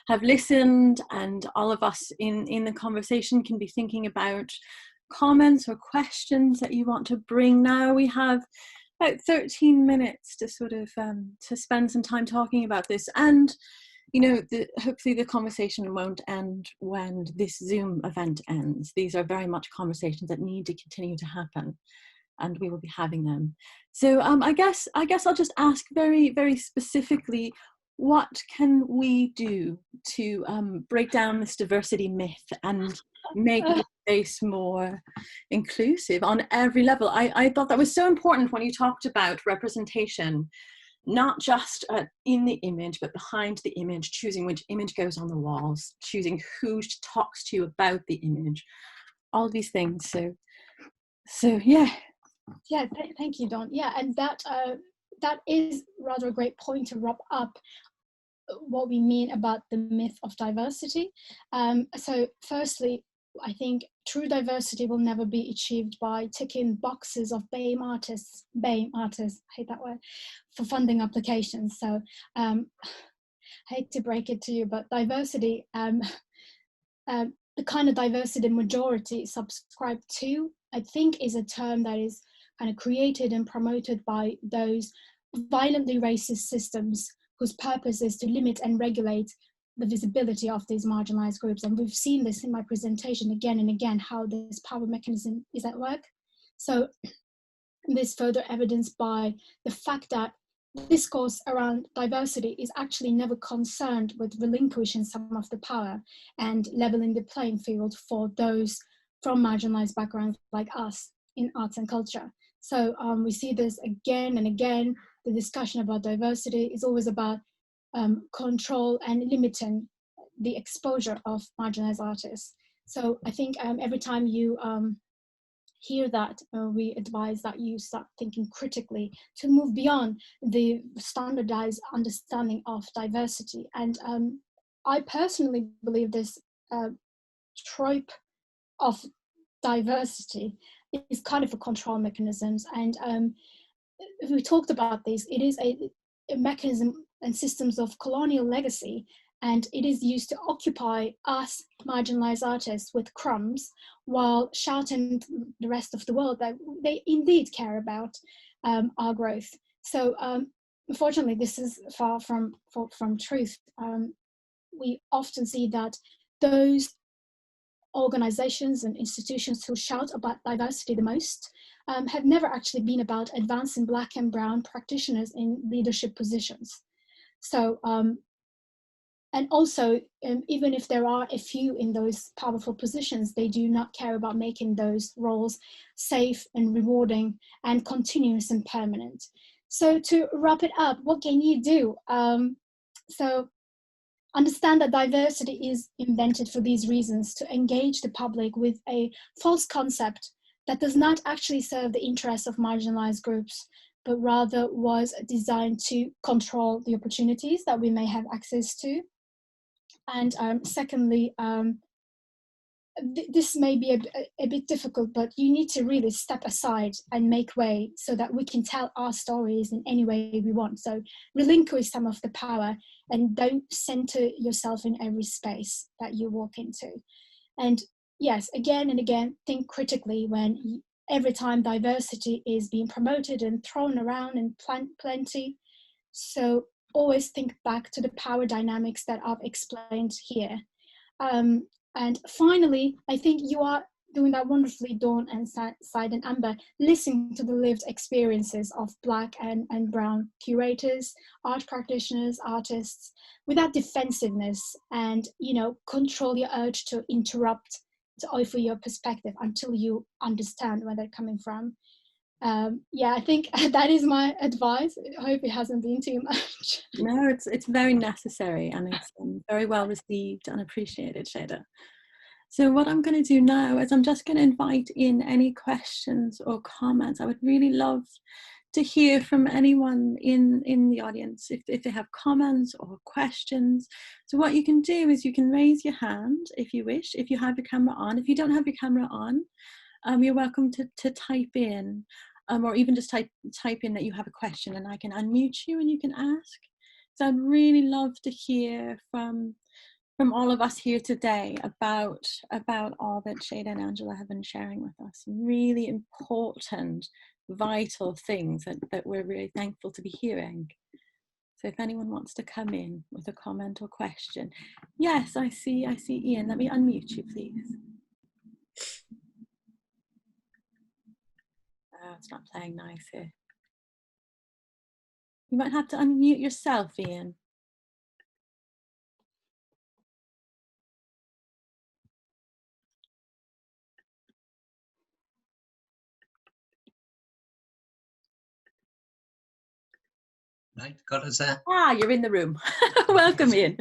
[SPEAKER 1] have listened, and all of us in the conversation can be thinking about comments or questions that you want to bring. Now we have about 13 minutes to sort of to spend some time talking about this. And you know, hopefully the conversation won't end when this Zoom event ends. These are very much conversations that need to continue to happen, and we will be having them. So I guess I'll just ask very, very specifically, what can we do to break down this diversity myth and make the space more inclusive on every level? I thought that was so important when you talked about representation, not just in the image, but behind the image, choosing which image goes on the walls, choosing who talks to you about the image, all these things. So yeah.
[SPEAKER 2] Yeah, thank you, Dawn. Yeah, and that is rather a great point to wrap up what we mean about the myth of diversity. So firstly, I think true diversity will never be achieved by ticking boxes of BAME artists, I hate that word, for funding applications. So I hate to break it to you, but diversity, the kind of diversity majority subscribe to, I think, is a term that is kind of created and promoted by those violently racist systems whose purpose is to limit and regulate the visibility of these marginalized groups. And we've seen this in my presentation again and again, how this power mechanism is at work. So this further evidenced by the fact that discourse around diversity is actually never concerned with relinquishing some of the power and leveling the playing field for those from marginalized backgrounds like us in arts and culture. So we see this again and again. The discussion about diversity is always about control and limiting the exposure of marginalized artists. So I think every time you hear that, we advise that you start thinking critically to move beyond the standardized understanding of diversity. And I personally believe this trope of diversity is kind of a control mechanisms. And we talked about this, it is a mechanism and systems of colonial legacy, and it is used to occupy us marginalized artists with crumbs while shouting to the rest of the world that they indeed care about our growth. So unfortunately, this is far from truth. We often see that those organizations and institutions who shout about diversity the most have never actually been about advancing Black and Brown practitioners in leadership positions. So, and also, even if there are a few in those powerful positions, they do not care about making those roles safe and rewarding and continuous and permanent. So to wrap it up, what can you do? So understand that diversity is invented for these reasons, to engage the public with a false concept that does not actually serve the interests of marginalized groups, but rather was designed to control the opportunities that we may have access to. And secondly, this may be a bit difficult, but you need to really step aside and make way so that we can tell our stories in any way we want. So relinquish some of the power and don't center yourself in every space that you walk into. And yes, again and again, think critically when every time diversity is being promoted and thrown around and plenty. So always think back to the power dynamics that I've explained here. And finally, I think you are doing that wonderfully, Dawn and Side and Amber, listening to the lived experiences of Black and Brown curators, art practitioners, artists, without defensiveness and, you know, control your urge to interrupt, to offer your perspective until you understand where they're coming from. Yeah, I think that is my advice. I hope it hasn't been too much.
[SPEAKER 1] No, it's very necessary, and it's very well received and appreciated, Shada. So what I'm going to do now is I'm just going to invite in any questions or comments. I would really love to hear from anyone in the audience if they have comments or questions. So what you can do is you can raise your hand if you wish, if you have your camera on. If you don't have your camera on, you're welcome to type in, or even just type in that you have a question, and I can unmute you and you can ask. So I'd really love to hear from all of us here today about all that Shada and Angela have been sharing with us. Really important vital things that we're really thankful to be hearing. So if anyone wants to come in with a comment or question. Yes, I see Ian. Let me unmute you, please. Oh, it's not playing nice here. You might have to unmute yourself, Ian.
[SPEAKER 4] Right, got us there.
[SPEAKER 1] Ah, you're in the room. Welcome in.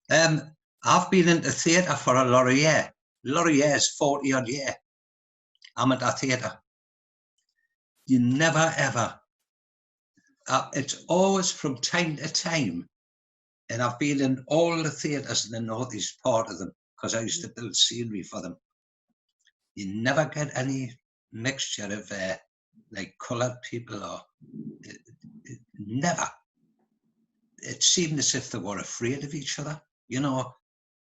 [SPEAKER 4] I've been into theatre for a lot of years, 40 odd years. Amateur theatre. You never ever, it's always from time to time. And I've been in all the theatres in the northeast part of them because I used to build scenery for them. You never get any mixture of like coloured people or never. It seemed as if they were afraid of each other, you know,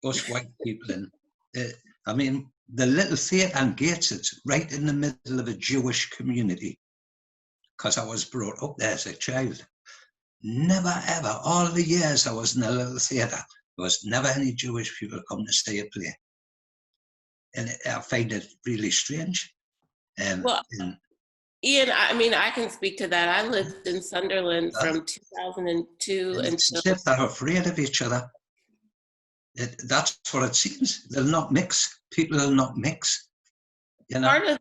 [SPEAKER 4] us white people. And I mean, the little theatre in Gates, it's right in the middle of a Jewish community because I was brought up there as a child. Never ever, all the years I was in a little theatre, there was never any Jewish people come to see a play. And I find it really strange.
[SPEAKER 3] Well, Ian, I mean, I can speak to that. I lived in Sunderland from 2002
[SPEAKER 4] until... As if they're afraid of each other. That's what it seems. They'll not mix. People will not mix. You know?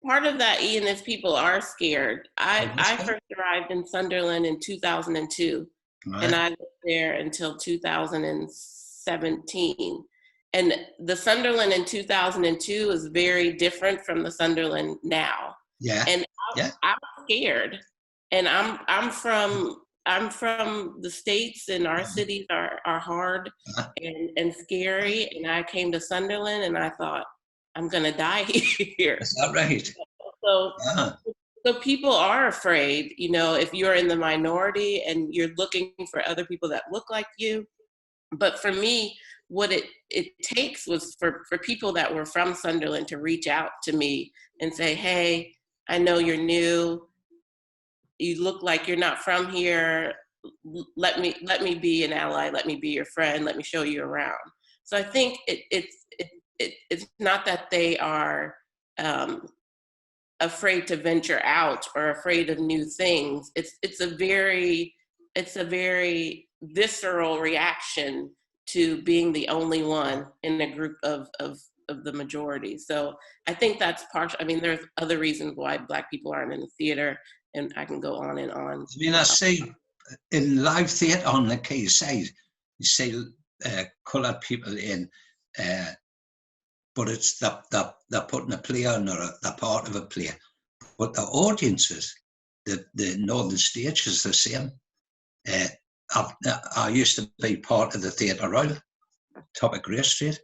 [SPEAKER 3] Part of that, Ian, is people are scared. I first arrived in Sunderland in 2002, right. And I lived there until 2017. And the Sunderland in 2002 is very different from the Sunderland now.
[SPEAKER 4] Yeah.
[SPEAKER 3] And I'm scared. And I'm from the States, and our cities are hard and scary. And I came to Sunderland and I thought, I'm gonna die here.
[SPEAKER 4] Is that right?
[SPEAKER 3] So people are afraid, you know, if you're in the minority and you're looking for other people that look like you. But for me, what it takes was for people that were from Sunderland to reach out to me and say, hey, I know you're new. You look like you're not from here. Let me be an ally. Let me be your friend. Let me show you around. So I think it's not that they are afraid to venture out or afraid of new things. It's a very visceral reaction to being the only one in a group of the majority. So I think that's partial. I mean, there's other reasons why Black people aren't in the theater, and I can go on and on. I
[SPEAKER 4] mean, I see in live theatre on the Quay side, you see coloured people in, but it's they're putting a play on or they're part of a play. But the audiences, the northern stage is the same. I used to be part of the Theatre Royal, top of Grey Street.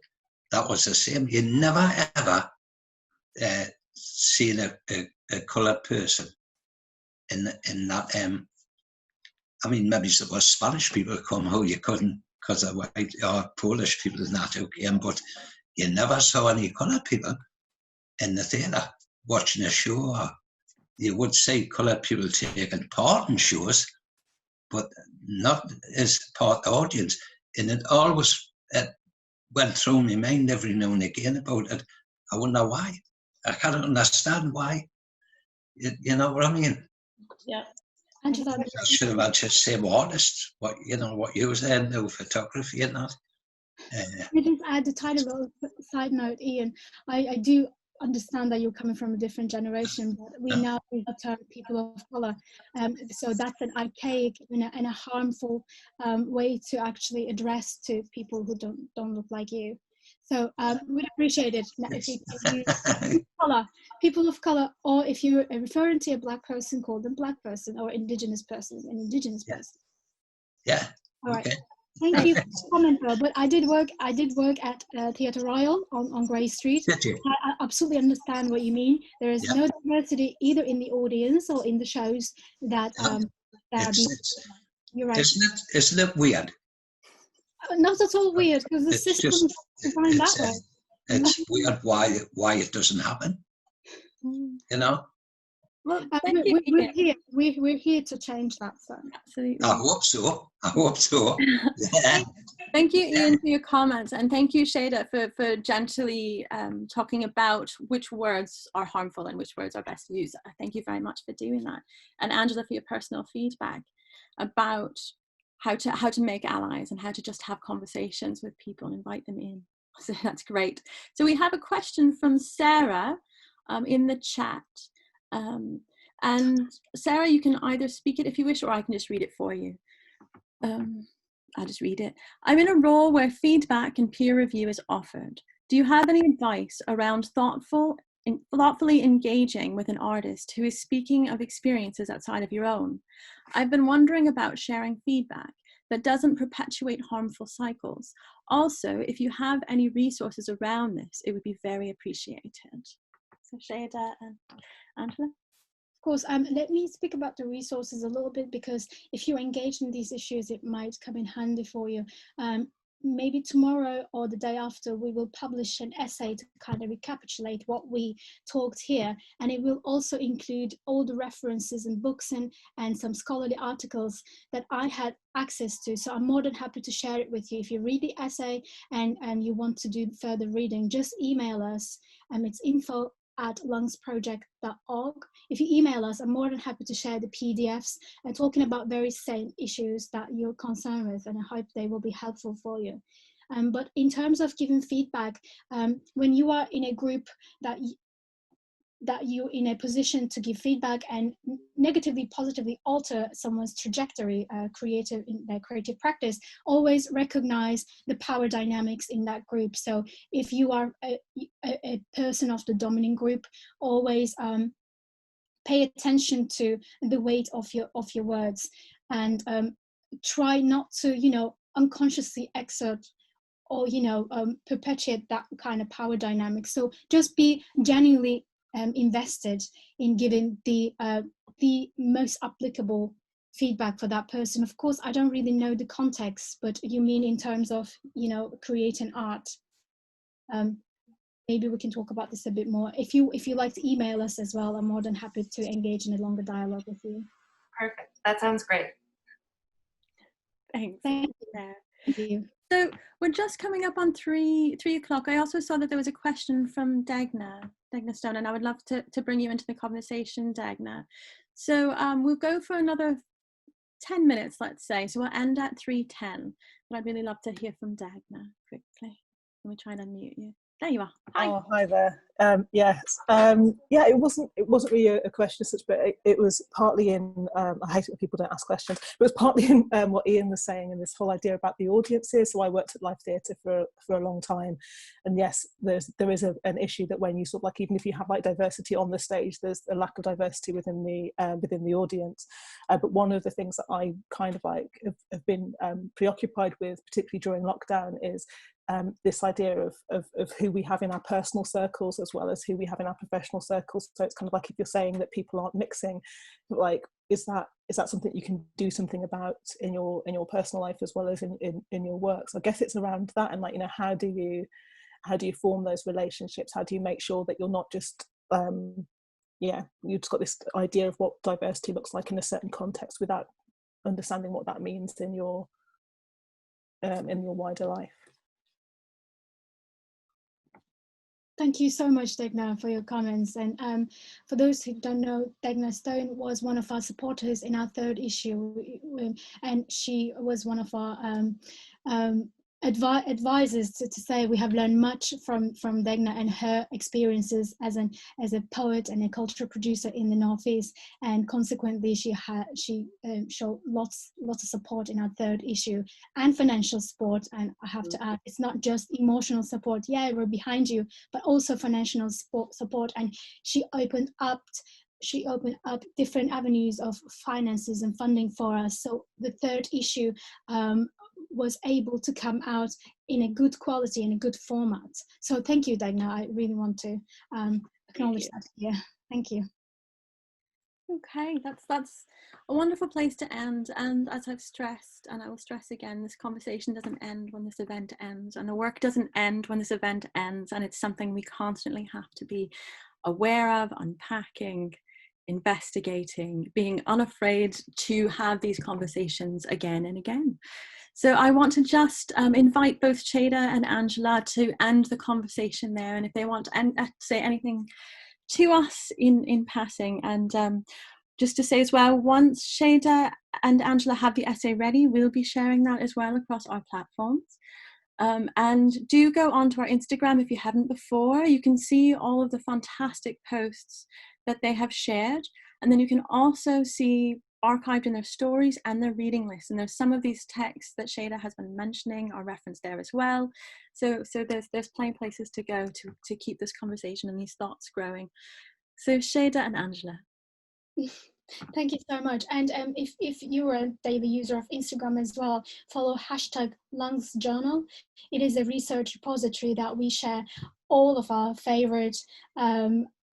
[SPEAKER 4] That was the same. You never ever seen a coloured person in that. I mean, maybe there was Spanish people come who you couldn't because of white or Polish people and that who came, but you never saw any coloured people in the theatre watching a show. Or you would see coloured people taking part in shows, but not as part of the audience. And it always went through my mind every now and again about it. I wonder why. I can't understand why. You know what I mean?
[SPEAKER 3] Yeah.
[SPEAKER 4] I should have had the same artists, what you was there, no photography and that.
[SPEAKER 2] I just add a tiny little side note, Ian. I do understand that you're coming from a different generation, but we now use the term people of colour. So that's an archaic and a harmful way to actually address to people who don't look like you. So we'd appreciate it if you use people of colour, or if you're referring to a Black person, call them Black person, or Indigenous person, an Indigenous person.
[SPEAKER 4] Yeah.
[SPEAKER 2] All right.
[SPEAKER 4] Okay.
[SPEAKER 2] Thank you for the comment, though. But I did work at Theatre Royal on Grey Street. I absolutely understand what you mean. There is no diversity either in the audience or in the shows that you're right.
[SPEAKER 4] Isn't it weird?
[SPEAKER 2] Not at all weird, because the system is designed that way.
[SPEAKER 4] It's weird why it doesn't happen. you know.
[SPEAKER 1] Well, thank you.
[SPEAKER 2] We're here to change that. So.
[SPEAKER 1] Absolutely.
[SPEAKER 4] I hope so. Yeah.
[SPEAKER 1] Thank you, Ian, for your comments, and thank you, Shada, for gently talking about which words are harmful and which words are best used. Thank you very much for doing that, and Angela, for your personal feedback about how to make allies and how to just have conversations with people and invite them in. So that's great. So we have a question from Sarah in the chat. And Sarah, you can either speak it if you wish, or I can just read it for you. I'll just read it. I'm in a role where feedback and peer review is offered. Do you have any advice around thoughtfully engaging with an artist who is speaking of experiences outside of your own? I've been wondering about sharing feedback that doesn't perpetuate harmful cycles. Also, if you have any resources around this, it would be very appreciated. So Shada and Angela?
[SPEAKER 2] Of course, let me speak about the resources a little bit, because if you engage in these issues, it might come in handy for you. Maybe tomorrow or the day after, we will publish an essay to kind of recapitulate what we talked here. And it will also include all the references and books and some scholarly articles that I had access to. So I'm more than happy to share it with you. If you read the essay and you want to do further reading, just email us. It's info@lungsproject.org. If you email us, I'm more than happy to share the PDFs and talking about very same issues that you're concerned with, and I hope they will be helpful for you. But in terms of giving feedback, when you are in a group that you're in a position to give feedback and negatively, positively alter someone's trajectory, in their creative practice, always recognize the power dynamics in that group. So if you are a person of the dominant group, always pay attention to the weight of your words, and try not to, unconsciously exert or perpetuate that kind of power dynamic. So just be genuinely invested in giving the most applicable feedback for that person. Of course, I don't really know the context, but you mean in terms of creating art. Maybe we can talk about this a bit more. If you like to email us as well, I'm more than happy to engage in a longer dialogue with you.
[SPEAKER 5] Perfect. That sounds great.
[SPEAKER 1] Thanks.
[SPEAKER 2] Thank you.
[SPEAKER 1] So we're just coming up on 3 o'clock. I also saw that there was a question from Dagna Stone, and I would love to bring you into the conversation, Dagna. So we'll go for another 10 minutes, let's say. So we'll end at 3:10. But I'd really love to hear from Dagna quickly. Let me try and unmute you. There you are. Hi.
[SPEAKER 6] Oh, hi there. Yes. Yeah, it wasn't really a question as such, but it was partly in, I hate it when people don't ask questions, but it was partly in what Ian was saying, and this whole idea about the audiences. So I worked at live theatre for a long time, and yes, there is an issue that when you sort of like, even if you have like diversity on the stage, there's a lack of diversity within the audience. But one of the things that I kind of like have been preoccupied with, particularly during lockdown, is this idea of who we have in our personal circles as well as who we have in our professional circles. So it's kind of like, if you're saying that people aren't mixing, like, is that something you can do something about in your personal life as well as in your work? So I guess it's around that, and like, how do you form those relationships? How do you make sure that you're not just you've just got this idea of what diversity looks like in a certain context without understanding what that means in your wider life?
[SPEAKER 2] Thank you so much, Dagna, for your comments. And for those who don't know, Dagna Stone was one of our supporters in our 3rd issue, and she was one of our advisors to say we have learned much from Dagna and her experiences as a poet and a cultural producer in the Northeast, and consequently she showed lots of support in our 3rd issue, and financial support. And I have to add, it's not just emotional support, yeah, we're behind you, but also financial support. And she opened up different avenues of finances and funding for us. So the 3rd issue was able to come out in a good quality and a good format. So thank you, Dagna. I really want to acknowledge that here. Thank you.
[SPEAKER 1] Okay, that's a wonderful place to end. And as I've stressed, and I will stress again, this conversation doesn't end when this event ends, and the work doesn't end when this event ends, and it's something we constantly have to be aware of, unpacking, investigating, being unafraid to have these conversations again and again. So I want to just invite both Shada and Angela to end the conversation there, and if they want to say anything to us in passing. And just to say as well, once Shada and Angela have the essay ready, we'll be sharing that as well across our platforms. And do go onto our Instagram if you haven't before. You can see all of the fantastic posts that they have shared. And then you can also see archived in their stories and their reading lists. And there's some of these texts that Shada has been mentioning are referenced there as well. So there's plenty of places to go to keep this conversation and these thoughts growing. So Shada and Angela.
[SPEAKER 2] Thank you so much. And if you're a daily user of Instagram as well, follow #LungsJournal. It is a research repository that we share all of our favorite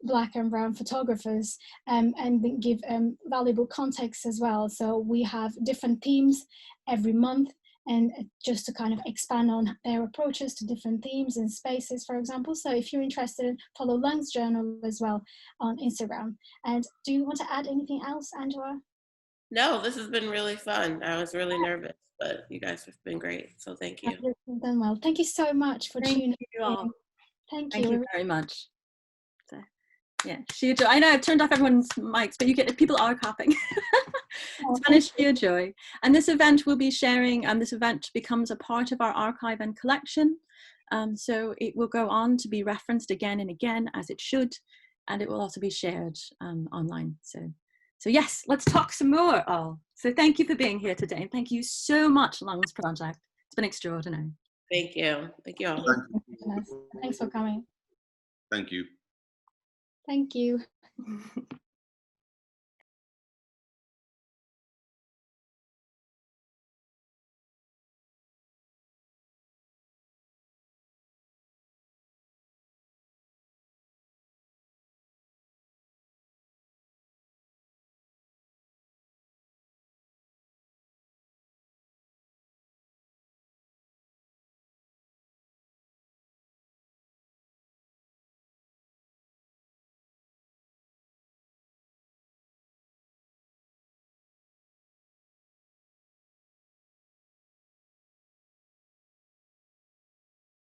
[SPEAKER 2] Black and brown photographers and give valuable context as well. So we have different themes every month, and just to kind of expand on their approaches to different themes and spaces, for example. So if you're interested, follow Lungs Journal as well on Instagram. And do you want to add anything else, Angela?
[SPEAKER 3] No, this has been really fun. I was really nervous, but you guys have been great. So thank you.
[SPEAKER 2] You've done well. Thank you so much for tuning in. Thank
[SPEAKER 1] you very much. So, yeah, I know I've turned off everyone's mics, but people are coughing. Spanish for your joy. And this event will be sharing, this event becomes a part of our archive and collection. So it will go on to be referenced again and again, as it should, and it will also be shared online. So yes, let's talk some more all. So thank you for being here today. And thank you so much, Lungs Project. It's been extraordinary.
[SPEAKER 3] Thank you. Thank you all.
[SPEAKER 2] Thanks for coming.
[SPEAKER 7] Thank you.
[SPEAKER 2] Thank you.